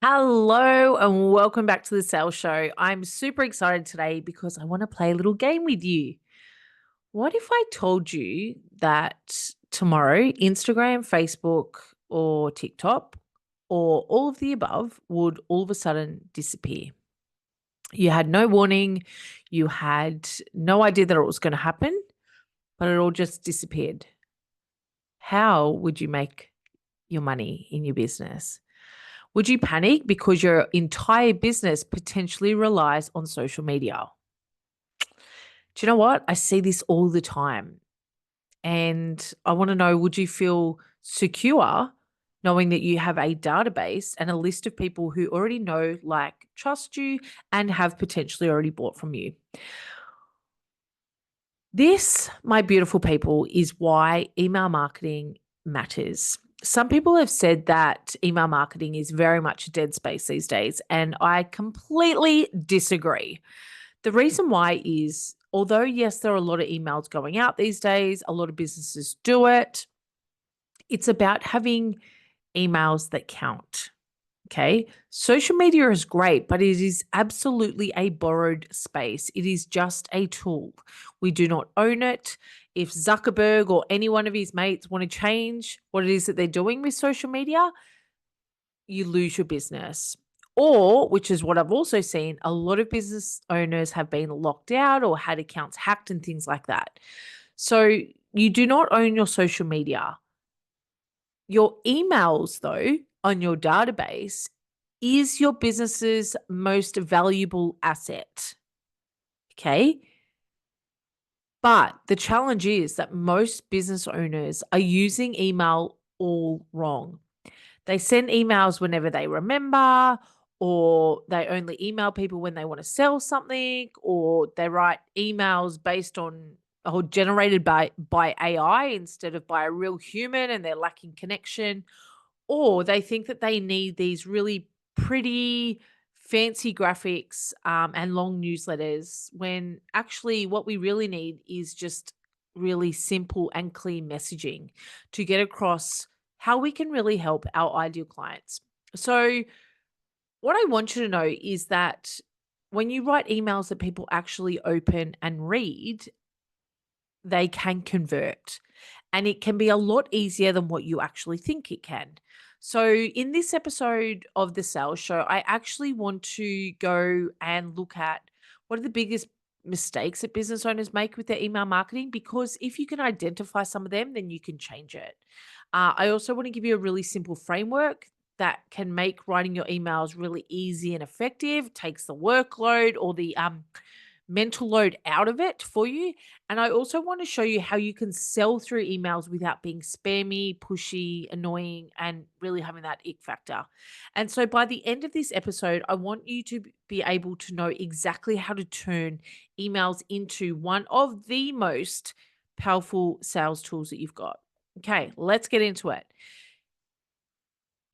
Hello and welcome back to the Sales Show. I'm super excited today because I want to play a little game with you. What if I told you that tomorrow Instagram, Facebook, or TikTok, or all of the above would all of a sudden disappear? You had no warning, you had no idea that it was going to happen, but it all just disappeared. How would you make your money in your business? Would you panic because your entire business potentially relies on social media? Do you know what? I see this all the time. And I want to know, would you feel secure knowing that you have a database and a list of people who already know, like, trust you and have potentially already bought from you? This, my beautiful people, is why email marketing matters. Some people have said that email marketing is very much a dead space these days, and I completely disagree. The reason why is, although, yes, there are a lot of emails going out these days, a lot of businesses do it, it's about having emails that count. Okay. Social media is great, but it is absolutely a borrowed space. It is just a tool. We do not own it. If Zuckerberg or any one of his mates want to change what it is that they're doing with social media, you lose your business. Or, which is what I've also seen, a lot of business owners have been locked out or had accounts hacked and things like that. So you do not own your social media. Your emails, though, on your database is your business's most valuable asset. Okay. But the challenge is that most business owners are using email all wrong. They send emails whenever they remember, or they only email people when they want to sell something, or they write emails based on or generated by AI instead of by a real human, and they're lacking connection. Or they think that they need these really pretty, fancy graphics and long newsletters, when actually what we really need is just really simple and clear messaging to get across how we can really help our ideal clients. So, what I want you to know is that when you write emails that people actually open and read, they can convert. And it can be a lot easier than what you actually think it can. So, in this episode of the Sales Show, I actually want to go and look at what are the biggest mistakes that business owners make with their email marketing, because if you can identify some of them, then you can change it. I also want to give you a really simple framework that can make writing your emails really easy and effective, takes the workload or the mental load out of it for you. And I also want to show you how you can sell through emails without being spammy, pushy, annoying, and really having that ick factor. And so by the end of this episode, I want you to be able to know exactly how to turn emails into one of the most powerful sales tools that you've got. Okay, let's get into it.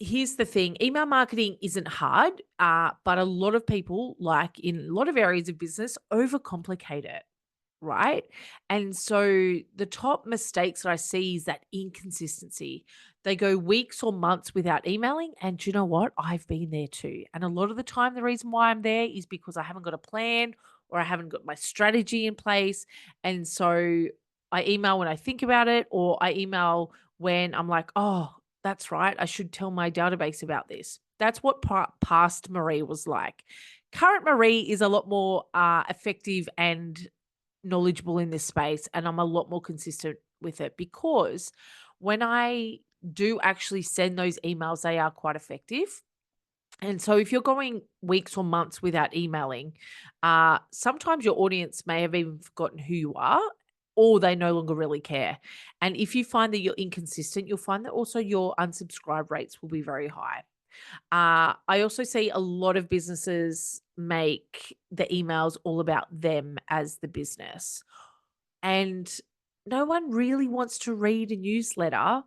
Here's the thing, email marketing isn't hard, but a lot of people, like in a lot of areas of business, overcomplicate it, right? And so the top mistakes that I see is that inconsistency. They go weeks or months without emailing. And do you know what? I've been there too. And a lot of the time, the reason why I'm there is because I haven't got a plan or I haven't got my strategy in place. And so I email when I think about it, or I email when I'm like, oh, that's right. I should tell my database about this. That's what past Maree was like. Current Maree is a lot more effective and knowledgeable in this space, and I'm a lot more consistent with it, because when I do actually send those emails, they are quite effective. And so if you're going weeks or months without emailing, sometimes your audience may have even forgotten who you are, or they no longer really care. And if you find that you're inconsistent, you'll find that also your unsubscribe rates will be very high. I also see a lot of businesses make the emails all about them as the business. And no one really wants to read a newsletter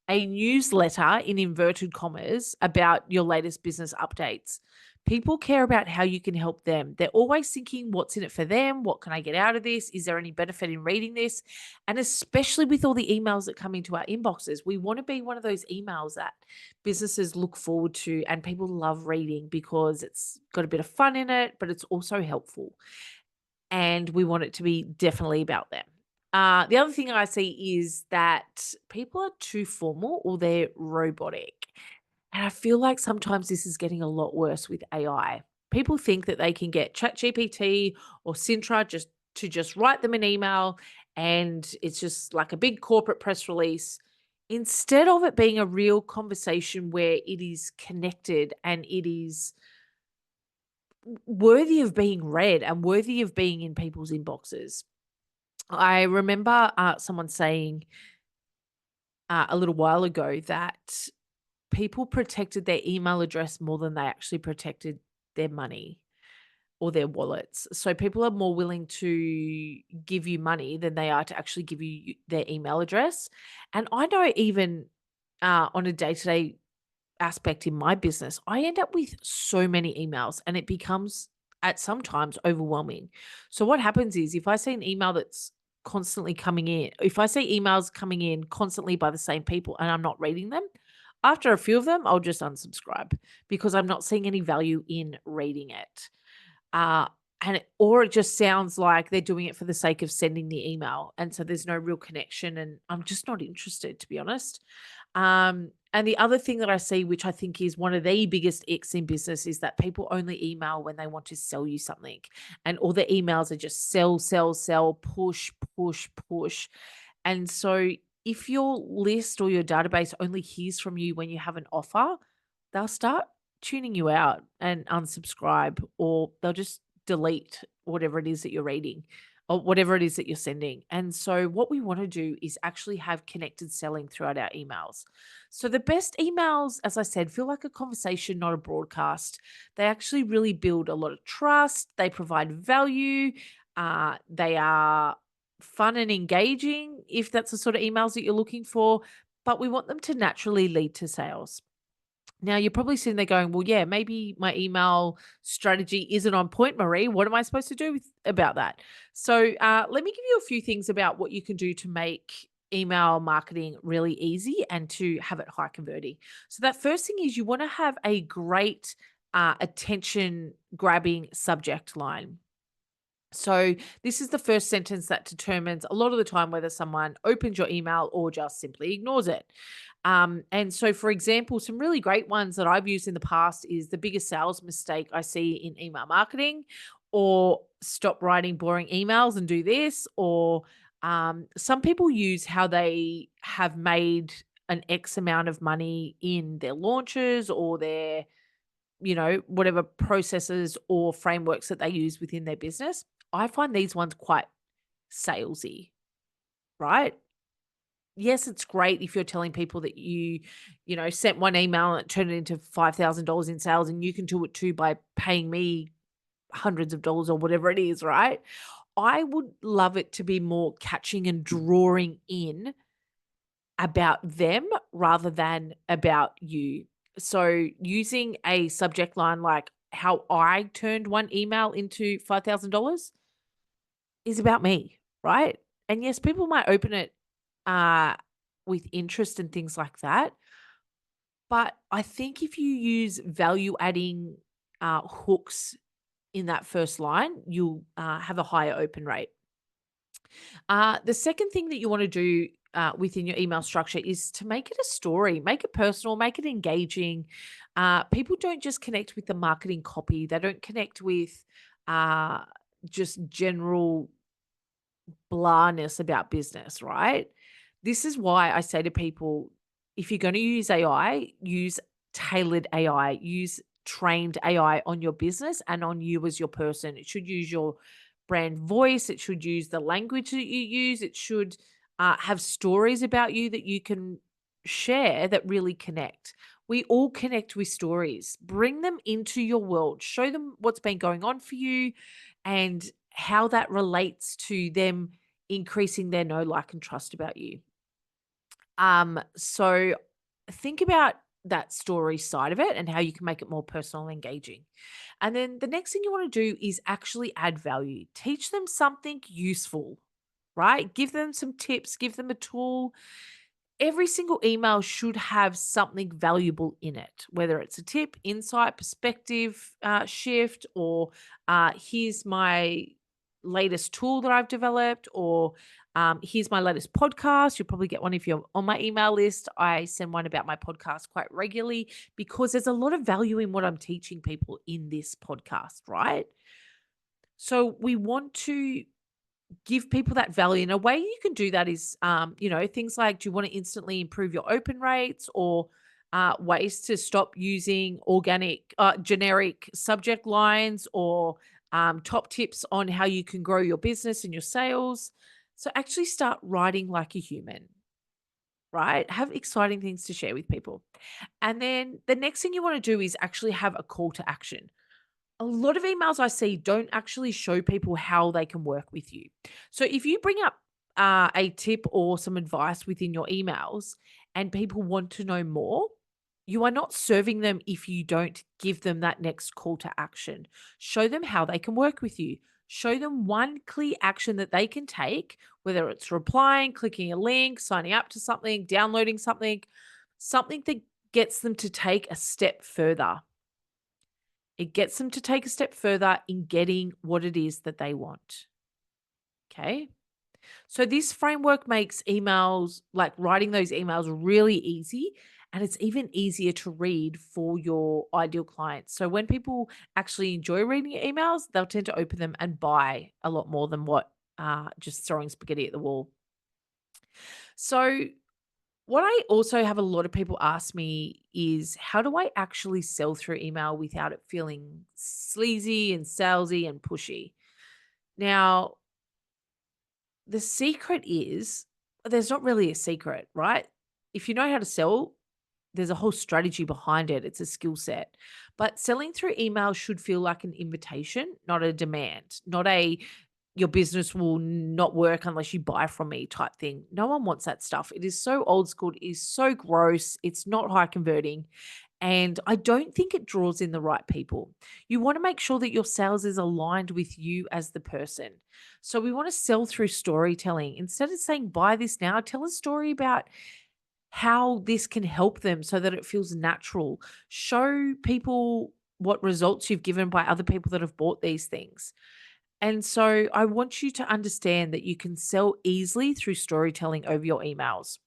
in inverted commas about your latest business updates. People care about how you can help them. They're always thinking, what's in it for them? What can I get out of this? Is there any benefit in reading this? And especially with all the emails that come into our inboxes, we want to be one of those emails that businesses look forward to and people love reading because it's got a bit of fun in it, but it's also helpful. And we want it to be definitely about them. The other thing I see is that people are too formal or they're robotic. And I feel like sometimes this is getting a lot worse with AI. People think that they can get ChatGPT or Sintra just write them an email and it's just like a big corporate press release instead of it being a real conversation where it is connected and it is worthy of being read and worthy of being in people's inboxes. I remember someone saying a little while ago that people protected their email address more than they actually protected their money or their wallets. So people are more willing to give you money than they are to actually give you their email address. And I know even on a day-to-day aspect in my business, I end up with so many emails and it becomes at sometimes overwhelming. So what happens is if I see an email that's constantly coming in, if I see emails coming in constantly by the same people and I'm not reading them, after a few of them, I'll just unsubscribe because I'm not seeing any value in reading it. Uh, or it just sounds like they're doing it for the sake of sending the email. And so there's no real connection. And I'm just not interested, to be honest. And the other thing that I see, which I think is one of the biggest icks in business, is that people only email when they want to sell you something. And all their emails are just sell, sell, sell, push, push, push. And so if your list or your database only hears from you when you have an offer, they'll start tuning you out and unsubscribe, or they'll just delete whatever it is that you're reading or whatever it is that you're sending. And so what we want to do is actually have connected selling throughout our emails. So the best emails, as I said, feel like a conversation, not a broadcast. They actually really build a lot of trust. They provide value. They are fun and engaging if that's the sort of emails that you're looking for, but we want them to naturally lead to sales. Now, you're probably sitting there going, well, yeah, maybe my email strategy isn't on point, Maree. What am I supposed to do about that? So, let me give you a few things about what you can do to make email marketing really easy and to have it high converting. So, that first thing is you want to have a great attention grabbing subject line. So, this is the first sentence that determines a lot of the time whether someone opens your email or just simply ignores it. And so, for example, some really great ones that I've used in the past is the biggest sales mistake I see in email marketing, or stop writing boring emails and do this, or some people use how they have made an X amount of money in their launches or their, whatever processes or frameworks that they use within their business. I find these ones quite salesy, right? Yes, it's great if you're telling people that sent one email and it turned it into $5,000 in sales, and you can do it too by paying me hundreds of dollars or whatever it is, right? I would love it to be more catching and drawing in about them rather than about you. So using a subject line like how I turned one email into $5,000 is about me, right? And yes, people might open it uh, with interest and things like that. But I think if you use value adding hooks in that first line, you'll have a higher open rate. The second thing that you want to do within your email structure is to make it a story, make it personal, make it engaging. People don't just connect with the marketing copy, they don't connect with uh, just general blahness about business, right? This is why I say to people, if you're going to use AI, use tailored AI, use trained AI on your business and on you as your person. It should use your brand voice. It should use the language that you use. It should have stories about you that you can share that really connect. We all connect with stories. Bring them into your world. Show them what's been going on for you and how that relates to them increasing their know, like, and trust about you. So think about that story side of it and how you can make it more personal and engaging. And then the next thing you want to do is actually add value. Teach them something useful, right? Give them some tips, give them a tool. Every single email should have something valuable in it, whether it's a tip, insight, perspective shift, or here's my latest tool that I've developed, or here's my latest podcast. You'll probably get one if you're on my email list. I send one about my podcast quite regularly because there's a lot of value in what I'm teaching people in this podcast, right? So we want to give people that value. And a way you can do that is, things like, do you want to instantly improve your open rates, or ways to stop using generic subject lines, or top tips on how you can grow your business and your sales. So actually start writing like a human, right? Have exciting things to share with people. And then the next thing you want to do is actually have a call to action. A lot of emails I see don't actually show people how they can work with you. So if you bring up a tip or some advice within your emails and people want to know more, you are not serving them if you don't give them that next call to action. Show them how they can work with you. Show them one clear action that they can take, whether it's replying, clicking a link, signing up to something, downloading something, something that gets them to take a step further. It gets them to take a step further in getting what it is that they want. Okay. So this framework makes emails, like writing those emails, really easy. And it's even easier to read for your ideal clients. So when people actually enjoy reading your emails, they'll tend to open them and buy a lot more than what just throwing spaghetti at the wall. So what I also have a lot of people ask me is, how do I actually sell through email without it feeling sleazy and salesy and pushy? Now, the secret is, there's not really a secret, right? If you know how to sell, there's a whole strategy behind it. It's a skill set. But selling through email should feel like an invitation, not a demand, not a your business will not work unless you buy from me type thing. No one wants that stuff. It is so old school. It is so gross. It's not high converting. And I don't think it draws in the right people. You want to make sure that your sales is aligned with you as the person. So we want to sell through storytelling. Instead of saying, buy this now, tell a story about how this can help them so that it feels natural. Show people what results you've given by other people that have bought these things. And so I want you to understand that you can sell easily through storytelling over your emails.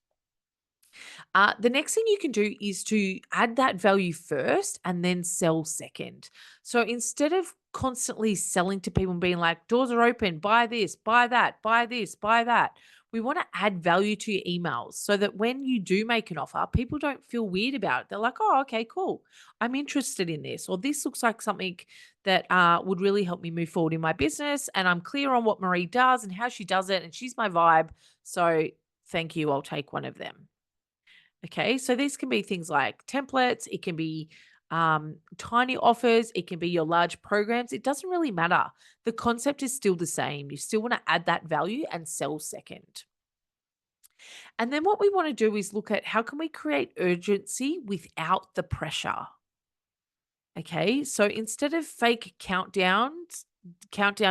The next thing you can do is to add that value first and then sell second. So instead of constantly selling to people and being like, doors are open, buy this, buy that, buy this, buy that, we want to add value to your emails so that when you do make an offer, people don't feel weird about it. They're like, oh, okay, cool. I'm interested in this, or this looks like something that would really help me move forward in my business. And I'm clear on what Maree does and how she does it. And she's my vibe. So thank you. I'll take one of them. Okay, so these can be things like templates, it can be tiny offers, it can be your large programs. It doesn't really matter. The concept is still the same. You still want to add that value and sell second. And then what we want to do is look at, how can we create urgency without the pressure? Okay, so instead of fake countdown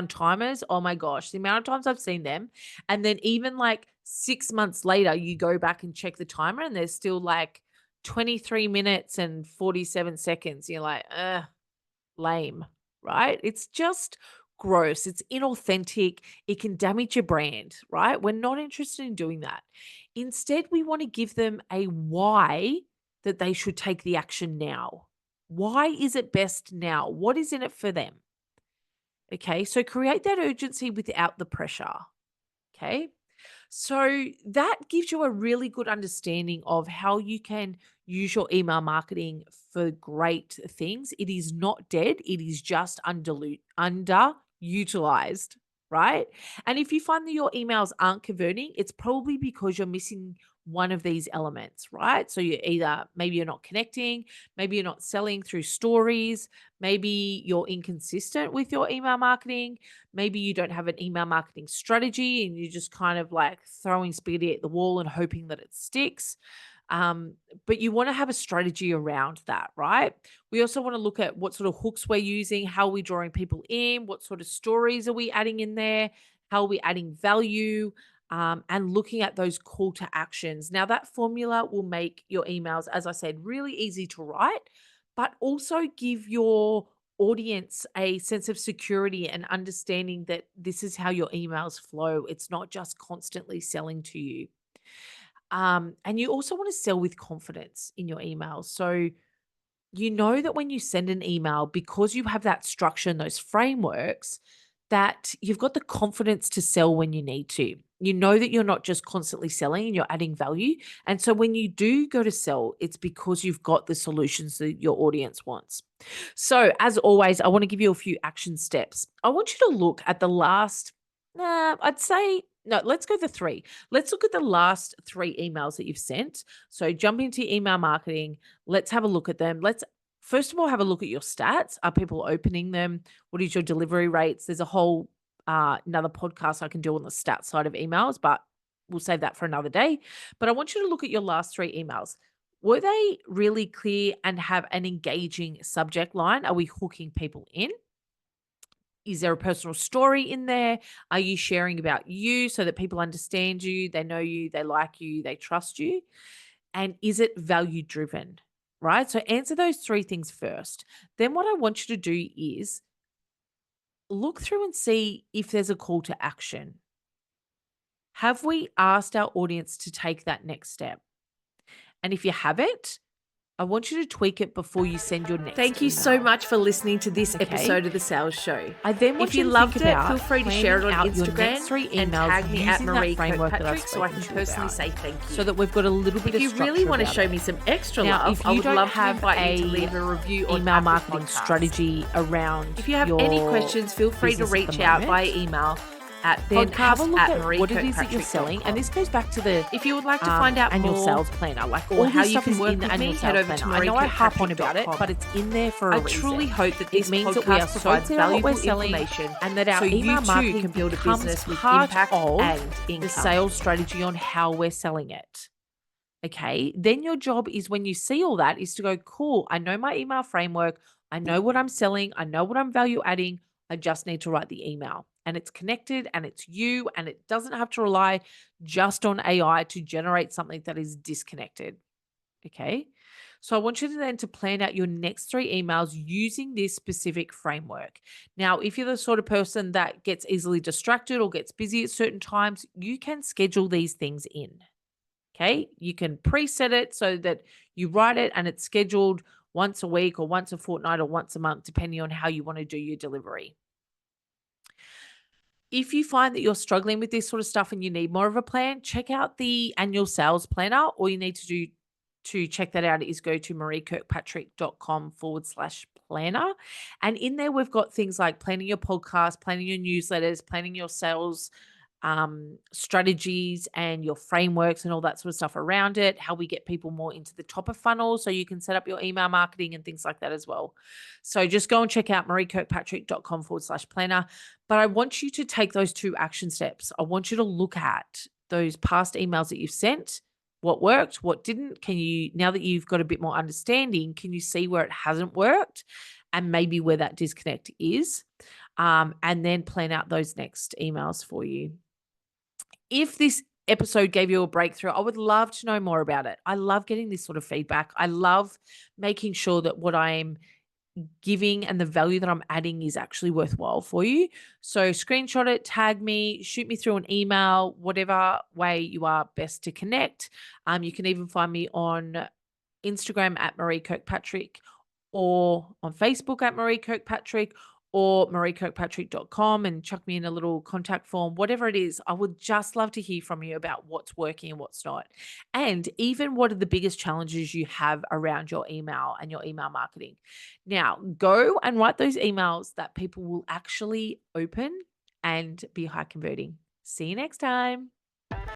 timers, oh my gosh, the amount of times I've seen them. And then even like 6 months later, you go back and check the timer and there's still like 23 minutes and 47 seconds. You're like, lame, right? It's just gross. It's inauthentic. It can damage your brand, right? We're not interested in doing that. Instead, we want to give them a why that they should take the action now. Why is it best now? What is in it for them? Okay, so create that urgency without the pressure. Okay, so that gives you a really good understanding of how you can use your email marketing for great things. It is not dead, it is just underutilized, right? And if you find that your emails aren't converting, it's probably because you're missing one of these elements, right? So maybe you're not connecting, maybe you're not selling through stories, maybe you're inconsistent with your email marketing, maybe you don't have an email marketing strategy and you're just kind of like throwing spaghetti at the wall and hoping that it sticks. But you want to have a strategy around that, right? We also want to look at what sort of hooks we're using, how are we drawing people in, what sort of stories are we adding in there, how are we adding value, and looking at those call to actions. Now, that formula will make your emails, as I said, really easy to write, but also give your audience a sense of security and understanding that this is how your emails flow. It's not just constantly selling to you. And you also want to sell with confidence in your emails. So you know that when you send an email, because you have that structure and those frameworks, that you've got the confidence to sell when you need to. You know that you're not just constantly selling and you're adding value. And so when you do go to sell, it's because you've got the solutions that your audience wants. So, as always, I want to give you a few action steps. I want you to look at the last, I'd say, no, let's go the three. Let's look at the last three emails that you've sent. So, jump into your email marketing. Let's have a look at them. Let's first of all have a look at your stats. Are people opening them? What is your delivery rates? There's a whole another podcast I can do on the stats side of emails, but we'll save that for another day. But I want you to look at your last three emails. Were they really clear and have an engaging subject line? Are we hooking people in? Is there a personal story in there? Are you sharing about you so that people understand you, they know you, they like you, they trust you? And is it value driven? Right? So answer those three things first. Then what I want you to do is look through and see if there's a call to action. Have we asked our audience to take that next step? And if you haven't, I want you to tweak it before you send your next Thank you so email. much for listening to this Okay. episode of The Sales Show. I then want If you you to loved think it, about feel free to share it on planning out your Instagram next three and emails tag me at using that Maree framework that I've Kirkpatrick so I can spoken to you personally about, say thank you. so that we've got a little bit If of you really structure want to about show it. me some extra Now, love, if I you would don't love to have invite you to a leave a review on email Apple marketing Podcasts. strategy around If you have your any questions, feel free to business at the reach out moment, via email at then have a look at what it is that you're podcast@mareekirkpatrick.com. selling. And this goes back to the If you would like to find out annual more sales planner, like or all how this you stuff can is work in the with annual me, sales head over to planner. I know I harp on about it, mareekirkpatrick.com. but it's in there for a I reason. truly hope that It this means that we are podcast so provides clear on what we're valuable selling information and that our so email you too marketing can build a becomes business with part impact of and the income. sales strategy on how we're selling it. Okay. Then your job is, when you see all that, is to go, cool, I know my email framework. I know what I'm selling. I know what I'm value adding. I just need to write the email. And it's connected and it's you, and it doesn't have to rely just on AI to generate something that is disconnected. Okay. So I want you to then to plan out your next three emails using this specific framework. Now, if you're the sort of person that gets easily distracted or gets busy at certain times, you can schedule these things in. Okay. You can preset it so that you write it and it's scheduled once a week or once a fortnight or once a month, depending on how you want to do your delivery. If you find that you're struggling with this sort of stuff and you need more of a plan, check out the annual sales planner. All you need to do to check that out is go to mareekirkpatrick.com/planner. And in there, we've got things like planning your podcast, planning your newsletters, planning your sales strategies and your frameworks and all that sort of stuff around it, how we get people more into the top of funnel so you can set up your email marketing and things like that as well. So just go and check out mareekirkpatrick.com/planner. But I want you to take those two action steps. I want you to look at those past emails that you've sent, what worked, what didn't. Can you, now that you've got a bit more understanding, can you see where it hasn't worked and maybe where that disconnect is? And then plan out those next emails for you. If this episode gave you a breakthrough, I would love to know more about it. I love getting this sort of feedback. I love making sure that what I'm giving and the value that I'm adding is actually worthwhile for you. So screenshot it, tag me, shoot me through an email, whatever way you are best to connect. You can even find me on Instagram at Maree Kirkpatrick, or on Facebook at Maree Kirkpatrick, or mareekirkpatrick.com, and chuck me in a little contact form, whatever it is. I would just love to hear from you about what's working and what's not. And even what are the biggest challenges you have around your email and your email marketing. Now, go and write those emails that people will actually open and be high converting. See you next time.